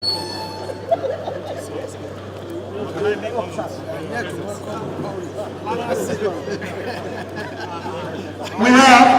We have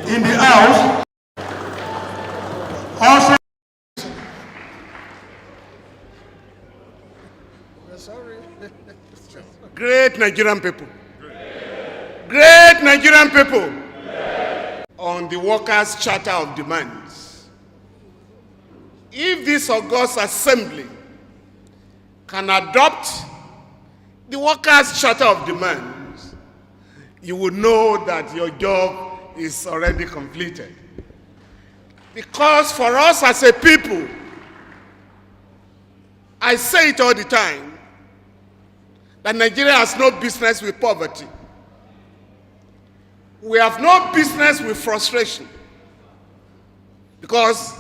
in the House also great Nigerian people. Great Nigerian people. On the Workers' Charter of Demands. If this august assembly can adopt the Workers' Charter of Demands, you will know that your job is already completed. Because for us as a people, I say it all the time, that Nigeria has no business with poverty. We have no business with frustration. Because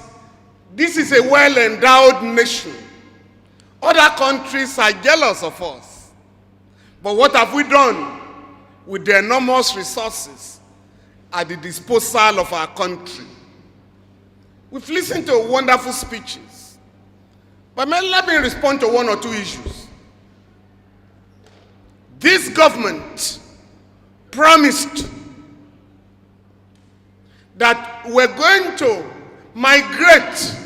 this is a well-endowed nation. Other countries are jealous of us. But what have we done with the enormous resources at the disposal of our country? We've listened to wonderful speeches. But let me respond to one or two issues. This government promised that we're going to migrate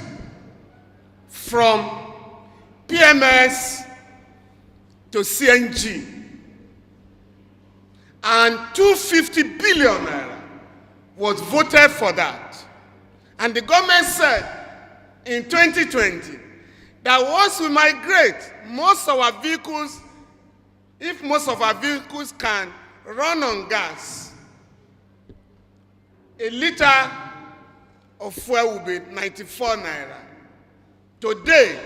from PMS to CNG, and 250 billion naira was voted for that. And the government said in 2020 that once we migrate, most of our vehicles, if most of our vehicles can run on gas, a liter of fuel will be 94 naira. Today,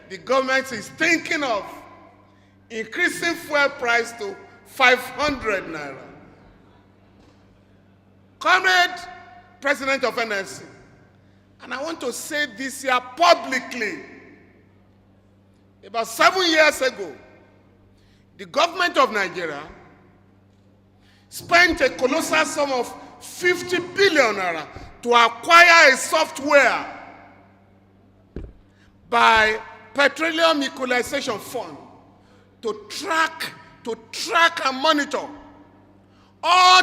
the government is thinking of increasing fuel price to 500 naira. Comrade President of NSC, and I want to say this here publicly, about 7 years ago, the government of Nigeria spent a colossal sum of 50 billion naira to acquire a software by Petroleum Equalization Fund to track and monitor all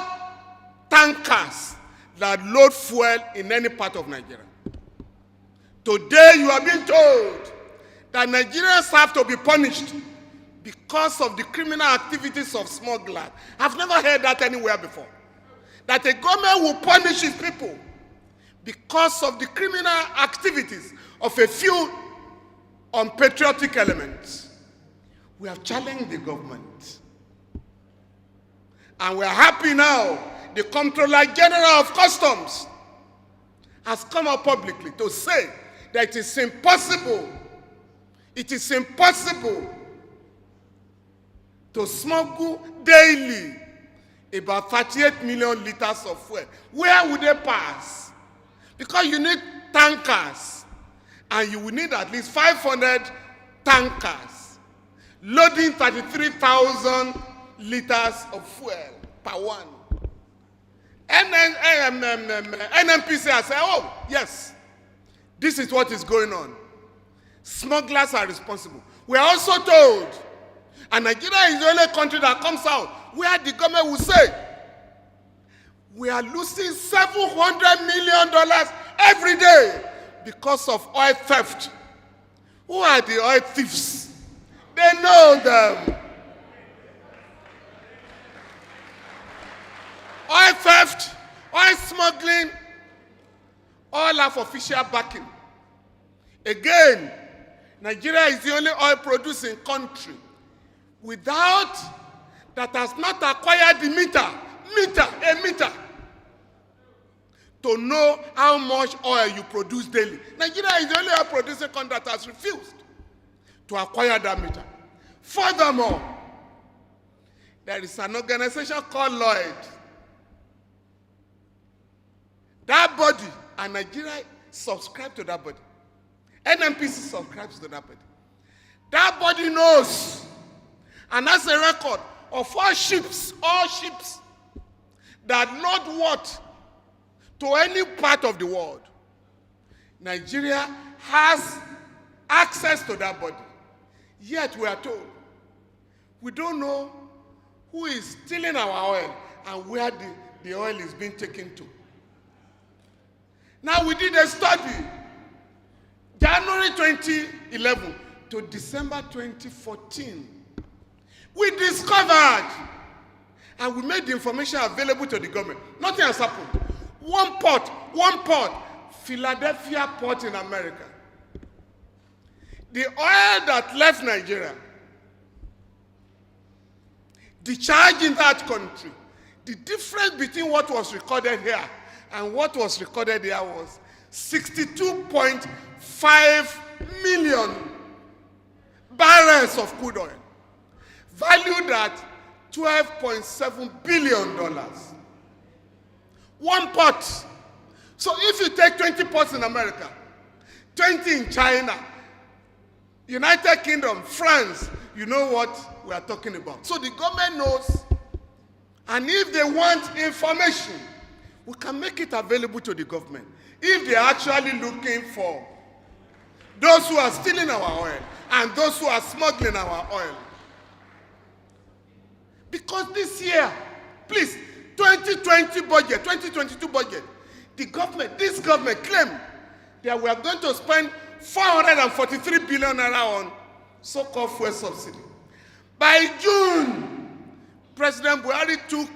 tankers that load fuel in any part of Nigeria. Today you are being told that Nigerians have to be punished because of the criminal activities of smugglers. I've never heard that anywhere before. That a government will punish its people because of the criminal activities of a few unpatriotic elements. We have challenged the government. And we are happy now the Comptroller General of Customs has come out publicly to say that it is impossible to smuggle daily about 38 million liters of fuel. Where would they pass? Because you need tankers, and you will need at least 500 tankers loading 33,000 liters of fuel per one. NNPC has said, oh, yes, this is what is going on. Smugglers are responsible. We are also told, and Nigeria is the only country that comes out where the government will say, we are losing $700 million every day because of oil theft. Who are the oil thieves? They know them. Oil theft, oil smuggling, all have official backing. Again, Nigeria is the only oil producing country without that has not acquired the meter to know how much oil you produce daily. Nigeria is the only oil producing country that has refused to acquire that meter. Furthermore, there is an organization called Lloyd. That body, and Nigeria subscribe to that body. NNPC subscribes to that body. That body knows and has a record of all ships that load what to any part of the world. Nigeria has access to that body. Yet we are told we don't know who is stealing our oil and where the oil is being taken to. Now we did a study, January 2011 to December 2014. We discovered, and we made the information available to the government. Nothing has happened. One port, Philadelphia port in America. The oil that left Nigeria, discharged in that country, the difference between what was recorded here and what was recorded there was 62.5 million barrels of crude oil, valued at $12.7 billion. One port. So if you take 20 ports in America, 20 in China, United Kingdom, France, you know what we are talking about. So the government knows, and if they want information, we can make it available to the government. If they are actually looking for those who are stealing our oil and those who are smuggling our oil. Because this year, please, 2020 budget, 2022 budget, this government claimed that we are going to spend 443 billion naira on so-called fuel subsidy. By June, President Buhari told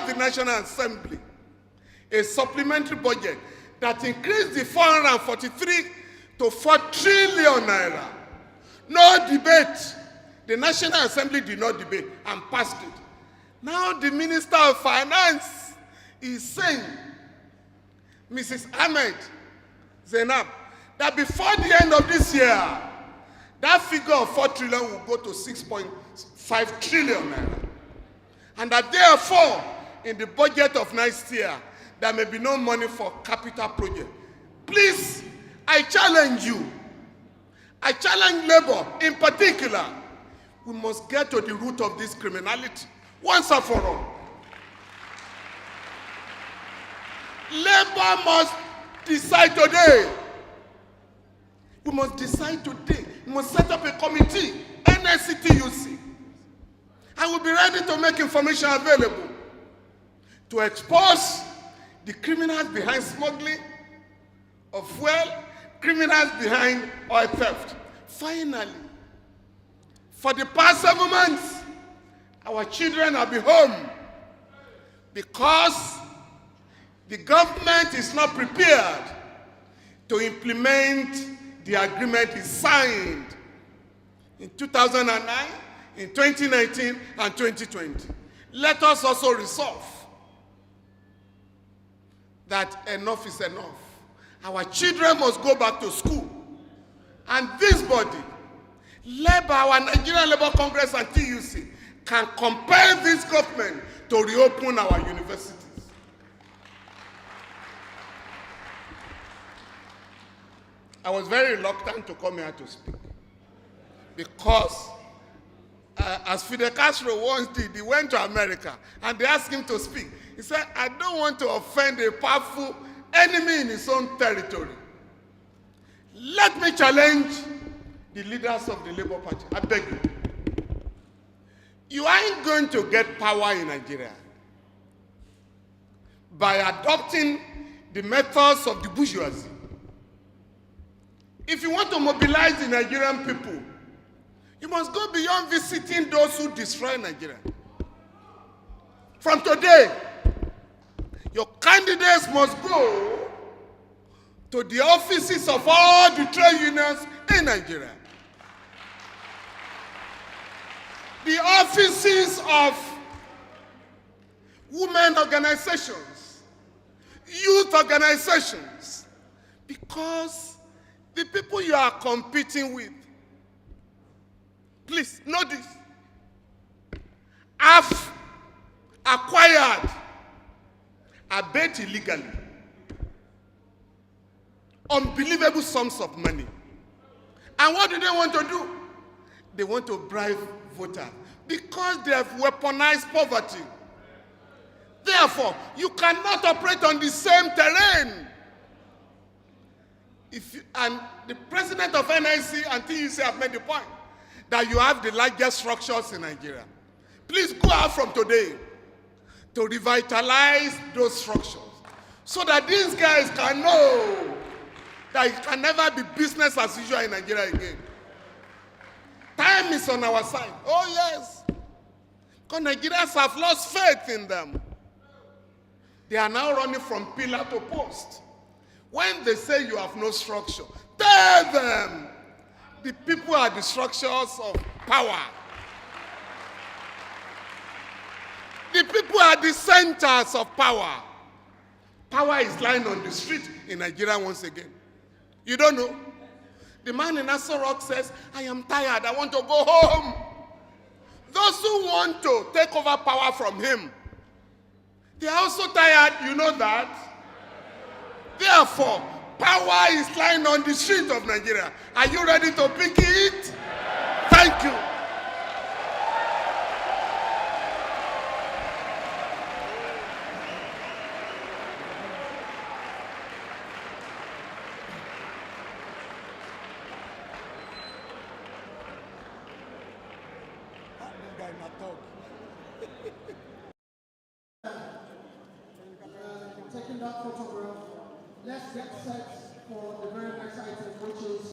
the National Assembly a supplementary budget that increased the 443 to 4 trillion naira. No debate. The National Assembly did not debate and passed it. Now the Minister of Finance is saying, Mrs. Ahmed Zainab, that before the end of this year, that figure of 4 trillion will go to 6.5 trillion naira. And that therefore, in the budget of next year, there may be no money for capital project. Please, I challenge you. I challenge Labour in particular. We must get to the root of this criminality once and for all. Labour must decide today. We must decide today. We must set up a committee, NSCTUC, and we'll be ready to make information available to expose the criminals behind smuggling of fuel, criminals behind oil theft. Finally, for the past 7 months, our children have been home because the government is not prepared to implement the agreement is signed in 2009, in 2019, and 2020. Let us also resolve that enough is enough. Our children must go back to school. And this body, led by our Nigerian Labour Congress and TUC, can compel this government to reopen our universities. I was very reluctant to come here to speak because, as Fidel Castro once did, he went to America and they asked him to speak. He said, I don't want to offend a powerful enemy in his own territory. Let me challenge the leaders of the Labour Party. I beg you. You ain't going to get power in Nigeria by adopting the methods of the bourgeoisie. If you want to mobilize the Nigerian people, you must go beyond visiting those who destroy Nigeria. From today, your candidates must go to the offices of all the trade unions in Nigeria. The offices of women organizations, youth organizations, because the people you are competing with, please know this, have acquired, abet illegally, unbelievable sums of money. And what do they want to do? They want to bribe voters because they have weaponized poverty. Therefore, you cannot operate on the same terrain. And the president of NIC and TUC have made the point that you have the largest structures in Nigeria. Please go out from today to revitalize those structures so that these guys can know that it can never be business as usual in Nigeria again. Time is on our side. Oh, yes. Because Nigerians have lost faith in them. They are now running from pillar to post. When they say you have no structure, tell them the people are the structures of power. The people are the centers of power. Power is lying on the street in Nigeria once again. You don't know? The man in Aso Rock says, I am tired, I want to go home. Those who want to take over power from him, they are also tired, you know that? Therefore, power is lying on the street of Nigeria. Are you ready to pick it? Thank you. Taking that photograph, let's get set for the very next item, which is